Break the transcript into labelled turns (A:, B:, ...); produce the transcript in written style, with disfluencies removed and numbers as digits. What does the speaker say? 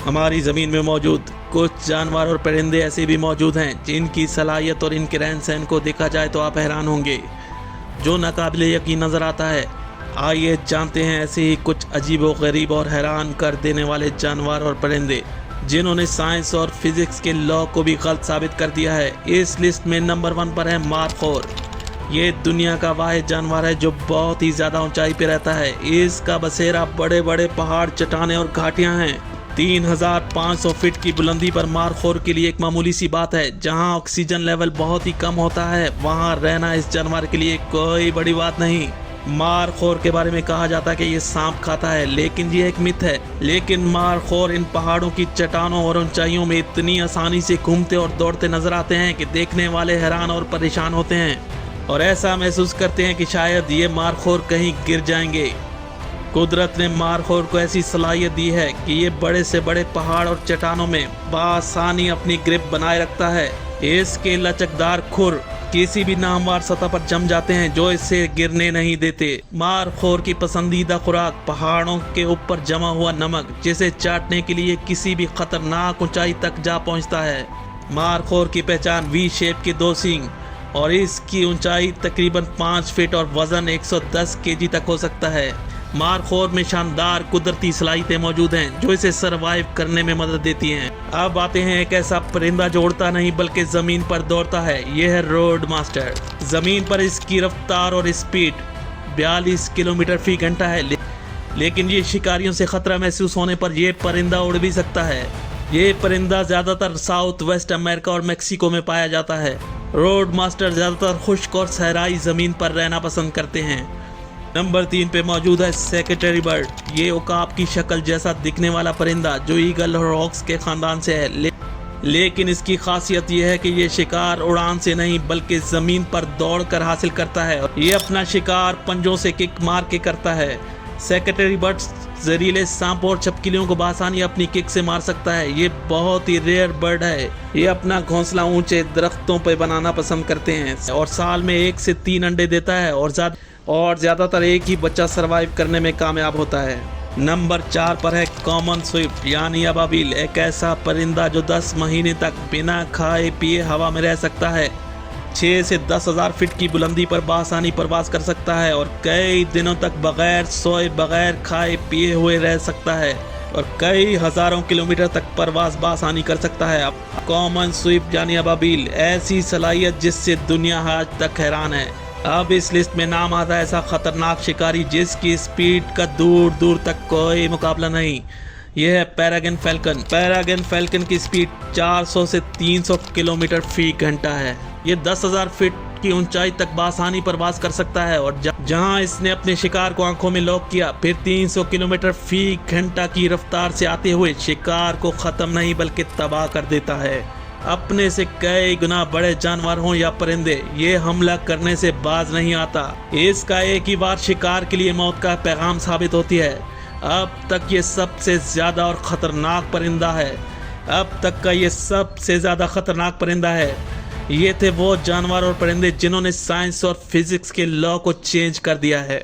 A: हमारी ज़मीन में मौजूद कुछ जानवर और परिंदे ऐसे भी मौजूद हैं जिनकी सलाहियत और इनके रहन सहन को देखा जाए तो आप हैरान होंगे, जो नाकाबिले यकीन नज़र आता है। आइए जानते हैं ऐसे ही कुछ अजीब व गरीब और हैरान कर देने वाले जानवर और परिंदे जिन्होंने साइंस और फिजिक्स के लॉ को भी गलत साबित कर दिया है। इस लिस्ट में नंबर 1 पर है मारखोर। ये दुनिया का वाहिद जानवर है जो बहुत ही ज़्यादा ऊंचाई पे रहता है। इसका बसेरा बड़े बड़े पहाड़, चट्टानें और घाटियां हैं। 3500 फीट की बुलंदी पर मारखोर के लिए एक मामूली सी बात है। जहां ऑक्सीजन लेवल बहुत ही कम होता है वहां रहना इस जानवर के लिए कोई बड़ी बात नहीं। मारखोर के बारे में कहा जाता है कि ये सांप खाता है, लेकिन ये एक मिथ है। लेकिन मारखोर इन पहाड़ों की चट्टानों और ऊंचाइयों में इतनी आसानी से घूमते और दौड़ते नजर आते हैं कि देखने वाले हैरान और परेशान होते हैं और ऐसा महसूस करते हैं कि शायद ये मारखोर कहीं गिर जाएंगे। कुदरत ने मारखोर को ऐसी सलाहियत दी है कि ये बड़े से बड़े पहाड़ और चट्टानों में बआसानी अपनी ग्रिप बनाए रखता है। इसके लचकदार खुर किसी भी नामवार सतह पर जम जाते हैं जो इसे गिरने नहीं देते। मारखोर की पसंदीदा खुराक पहाड़ों के ऊपर जमा हुआ नमक, जिसे चाटने के लिए किसी भी खतरनाक ऊंचाई तक जा पहुंचता है। मारखोर की पहचान वी शेप के 2 सींग और इसकी ऊंचाई तकरीबन 5 फीट और वजन 110 केजी तक हो सकता है। मारखोर में शानदार कुदरती सलाहियतें मौजूद हैं जो इसे सरवाइव करने में मदद देती हैं। अब आते हैं एक ऐसा परिंदा जो उड़ता नहीं बल्कि जमीन पर दौड़ता है। यह है रोड मास्टर। जमीन पर इसकी रफ्तार और स्पीड 42 किलोमीटर फी घंटा है, लेकिन ये शिकारियों से खतरा महसूस होने पर यह परिंदा उड़ भी सकता है। ये परिंदा ज्यादातर साउथ वेस्ट अमेरिका और मेक्सिको में पाया जाता है। रोड मास्टर ज्यादातर खुश्क और सहराई जमीन पर रहना पसंद करते हैं। नंबर 3 पे मौजूद है सेक्रेटरी बर्ड। ये उकाब की शक्ल जैसा दिखने वाला परिंदा जो ईगल और हॉक्स के खानदान से है, लेकिन इसकी खासियत यह है कि ये शिकार उड़ान से नहीं बल्कि जमीन पर दौड़कर हासिल करता है। ये अपना शिकार पंजों से किक मार के करता है। सेक्रेटरी बर्ड जहरीले सांप और छिपकलियों को बआसानी अपनी किक से मार सकता है। ये बहुत ही रेयर बर्ड है। ये अपना घोंसला ऊंचे दरख्तों पर बनाना पसंद करते हैं और साल में 1 से 3 अंडे देता है और ज्यादातर एक ही बच्चा सरवाइव करने में कामयाब होता है। नंबर 4 पर है कॉमन स्विफ्ट यानी अबाबिल। एक ऐसा परिंदा जो 10 महीने तक बिना खाए पिए हवा में रह सकता है। 6 से 10,000 फीट की बुलंदी पर बआसानी परवास कर सकता है और कई दिनों तक बगैर सोए बगैर खाए पिए हुए रह सकता है और कई हजारों किलोमीटर तक परवास बआसानी कर सकता है। अब कॉमन स्विफ्ट यानी अबाबिल ऐसी सलाहियत जिससे दुनिया आज तक हैरान है। अब इस लिस्ट में नाम आता है ऐसा खतरनाक शिकारी जिसकी स्पीड का दूर दूर तक कोई मुकाबला नहीं। यह है पेरेग्रिन फैल्कन। पेरेग्रिन फैल्कन की स्पीड 400 से 300 किलोमीटर फी घंटा है। ये 10,000 फीट की ऊंचाई तक बआसानी परवास कर सकता है और जहां इसने अपने शिकार को आंखों में लॉक किया, फिर 300 किलोमीटर फी घंटा की रफ्तार से आते हुए शिकार को खत्म नहीं बल्कि तबाह कर देता है। अपने से कई गुना बड़े जानवर हों या परिंदे, ये हमला करने से बाज नहीं आता। इसका एक ही बार शिकार के लिए मौत का पैगाम साबित होती है। अब तक ये सबसे ज्यादा और खतरनाक परिंदा है। अब तक का ये सबसे ज्यादा खतरनाक परिंदा है। ये थे वो जानवर और परिंदे जिन्होंने साइंस और फिजिक्स के लॉ को चेंज कर दिया है।